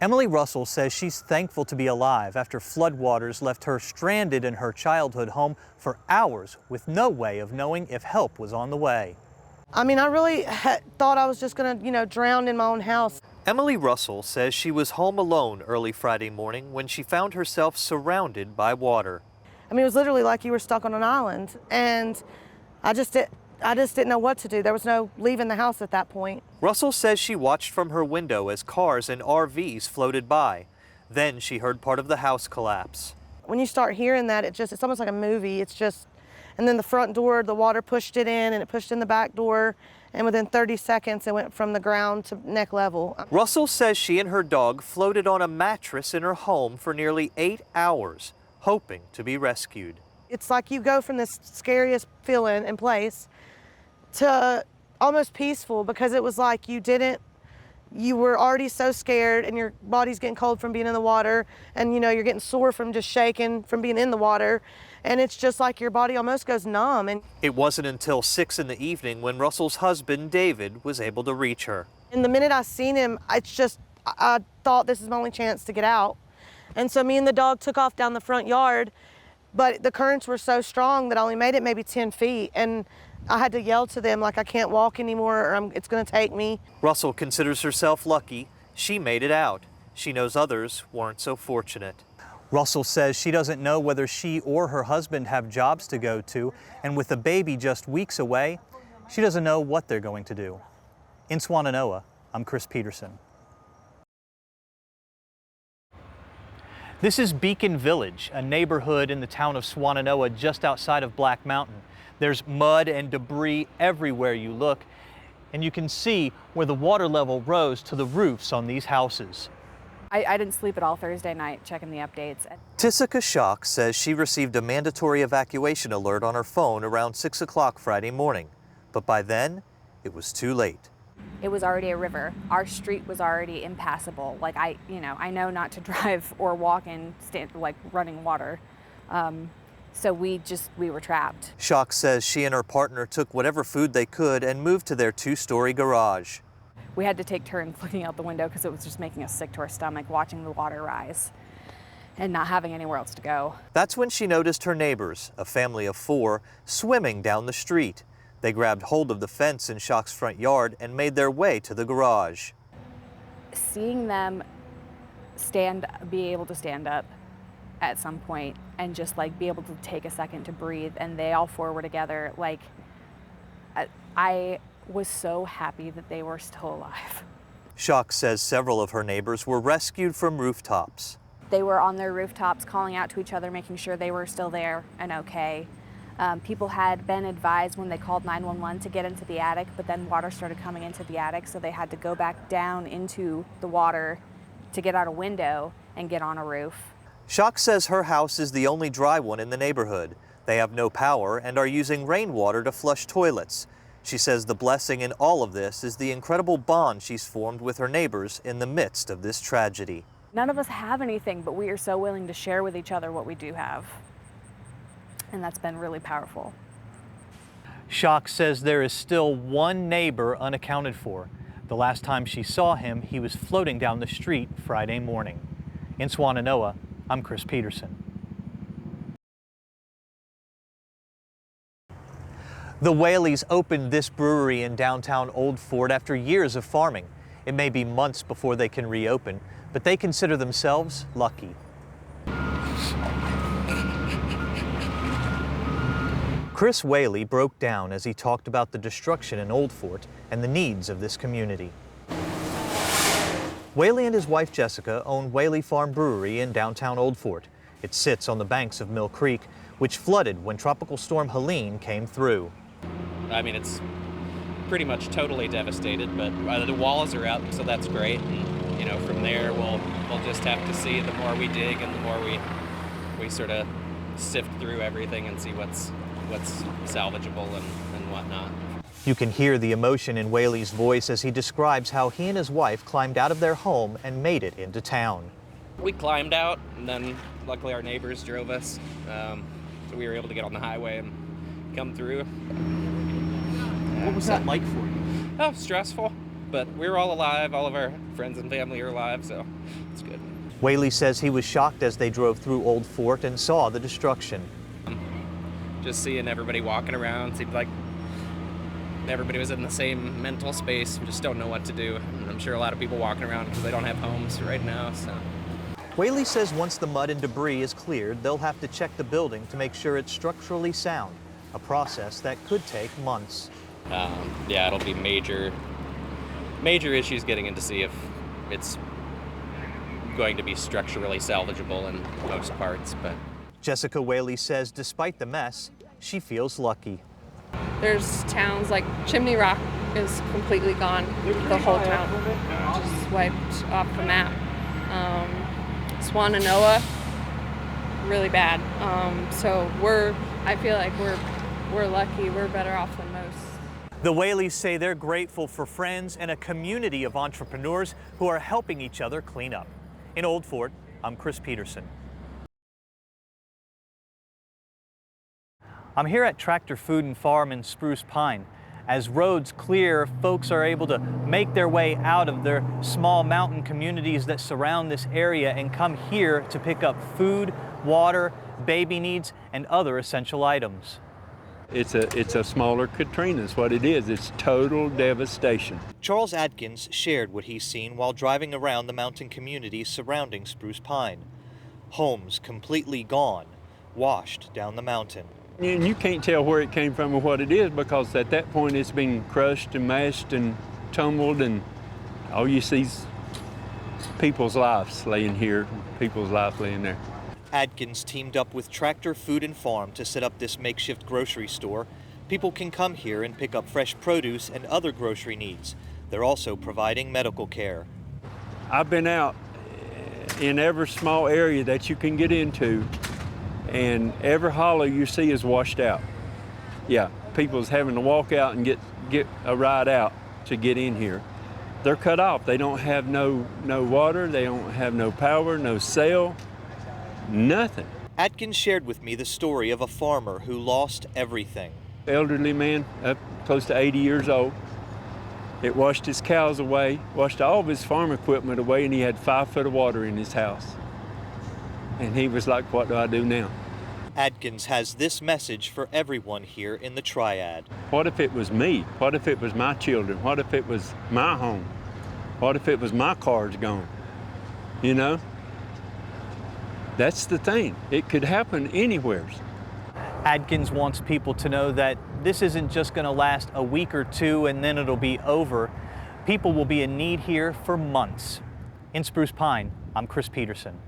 Emily Russell says she's thankful to be alive after floodwaters left her stranded in her childhood home for hours with no way of knowing if help was on the way. I mean, I really thought I was just gonna, drown in my own house. Emily Russell says she was home alone early Friday morning when she found herself surrounded by water. I mean, it was literally like you were stuck on an island, and I just didn't know what to do. There was no leaving the house at that point. Russell says she watched from her window as cars and RVs floated by. Then she heard part of the house collapse. When you start hearing that, it's almost like a movie. And then the front door, the water pushed it in, and it pushed in the back door, and within 30 seconds, it went from the ground to neck level. Russell says she and her dog floated on a mattress in her home for nearly 8 hours, hoping to be rescued. It's like you go from this scariest feeling and place to almost peaceful, because it was like you were already so scared, and your body's getting cold from being in the water, and you're getting sore from just shaking from being in the water, and it's just like your body almost goes numb. And it wasn't until 6 in the evening when Russell's husband, David, was able to reach her. And the minute I seen him, I thought this is my only chance to get out. And so me and the dog took off down the front yard, but the currents were so strong that I only made it maybe 10 feet. And I had to yell to them like, I can't walk anymore, or it's gonna take me. Russell considers herself lucky. She made it out. She knows others weren't so fortunate. Russell says she doesn't know whether she or her husband have jobs to go to, and with a baby just weeks away, she doesn't know what they're going to do. In Swannanoa, I'm Chris Peterson. This is Beacon Village, a neighborhood in the town of Swannanoa just outside of Black Mountain. There's mud and debris everywhere you look, and you can see where the water level rose to the roofs on these houses. I didn't sleep at all Thursday night checking the updates. Tissika Shock says she received a mandatory evacuation alert on her phone around 6 o'clock Friday morning, but by then it was too late. It was already a river. Our street was already impassable. Like I know not to drive or walk in running water. So we were trapped. Shock says she and her partner took whatever food they could and moved to their 2-story garage. We had to take turns looking out the window because it was just making us sick to our stomach watching the water rise and not having anywhere else to go. That's when she noticed her neighbors, a family of 4, swimming down the street. They grabbed hold of the fence in Shock's front yard and made their way to the garage. Seeing them be able to stand up at some point and just be able to take a second to breathe, and they all 4 were together, I was so happy that they were still alive. Shock says several of her neighbors were rescued from rooftops. They were on their rooftops calling out to each other, making sure they were still there and okay. People had been advised when they called 911 to get into the attic, but then water started coming into the attic, so they had to go back down into the water to get out a window and get on a roof. Shock says her house is the only dry one in the neighborhood. They have no power and are using rainwater to flush toilets. She says the blessing in all of this is the incredible bond she's formed with her neighbors in the midst of this tragedy. None of us have anything, but we are so willing to share with each other what we do have. And that's been really powerful. Shock says there is still one neighbor unaccounted for. The last time she saw him, he was floating down the street Friday morning. In Swannanoa, I'm Chris Peterson. The Whaleys opened this brewery in downtown Old Fort after years of farming. It may be months before they can reopen, but they consider themselves lucky. Chris Whaley broke down as he talked about the destruction in Old Fort and the needs of this community. Whaley and his wife Jessica own Whaley Farm Brewery in downtown Old Fort. It sits on the banks of Mill Creek, which flooded when Tropical Storm Helene came through. I mean, it's pretty much totally devastated, but the walls are up, so that's great. And, from there, we'll just have to see. The more we dig and the more we sort of sift through everything and see what's salvageable and whatnot. You can hear the emotion in Whaley's voice as he describes how he and his wife climbed out of their home and made it into town. We climbed out, and then luckily our neighbors drove us, so we were able to get on the highway and come through. What was that like for you? Oh, stressful, but we're all alive. All of our friends and family are alive, so it's good. Whaley says he was shocked as they drove through Old Fort and saw the destruction. Just seeing everybody walking around seemed like everybody was in the same mental space. We just don't know what to do. And I'm sure a lot of people walking around because they don't have homes right now. So Whaley says once the mud and debris is cleared, they'll have to check the building to make sure it's structurally sound, a process that could take months. Yeah, it'll be major issues getting in to see if it's going to be structurally salvageable in most parts. But Jessica Whaley says despite the mess, she feels lucky. There's towns like Chimney Rock is completely gone, the whole town, just wiped off the map. Swannanoa, really bad. So I feel like we're lucky, we're better off than most. The Whaleys say they're grateful for friends and a community of entrepreneurs who are helping each other clean up. In Old Fort, I'm Chris Peterson. I'm here at Tractor Food and Farm in Spruce Pine. As roads clear, folks are able to make their way out of their small mountain communities that surround this area and come here to pick up food, water, baby needs, and other essential items. It's a smaller Katrina is what it is. It's total devastation. Charles Atkins shared what he's seen while driving around the mountain communities surrounding Spruce Pine. Homes completely gone, washed down the mountain. And you can't tell where it came from or what it is because at that point it's been crushed and mashed and tumbled, and all you see is people's lives laying here, people's life laying there. Adkins teamed up with Tractor Food and Farm to set up this makeshift grocery store. People can come here and pick up fresh produce and other grocery needs. They're also providing medical care. I've been out in every small area that you can get into, and every hollow you see is washed out. Yeah, people's having to walk out and get a ride out to get in here. They're cut off. They don't have no water, they don't have no power, no cell, nothing. Atkins shared with me the story of a farmer who lost everything. Elderly man, up close to 80 years old. It washed his cows away, washed all of his farm equipment away, and he had 5 foot of water in his house. And he was like, what do I do now? Adkins has this message for everyone here in the Triad. What if it was me? What if it was my children? What if it was my home? What if it was my cars gone? You know? That's the thing. It could happen anywhere. Adkins wants people to know that this isn't just going to last a week or two and then it'll be over. People will be in need here for months. In Spruce Pine, I'm Chris Peterson.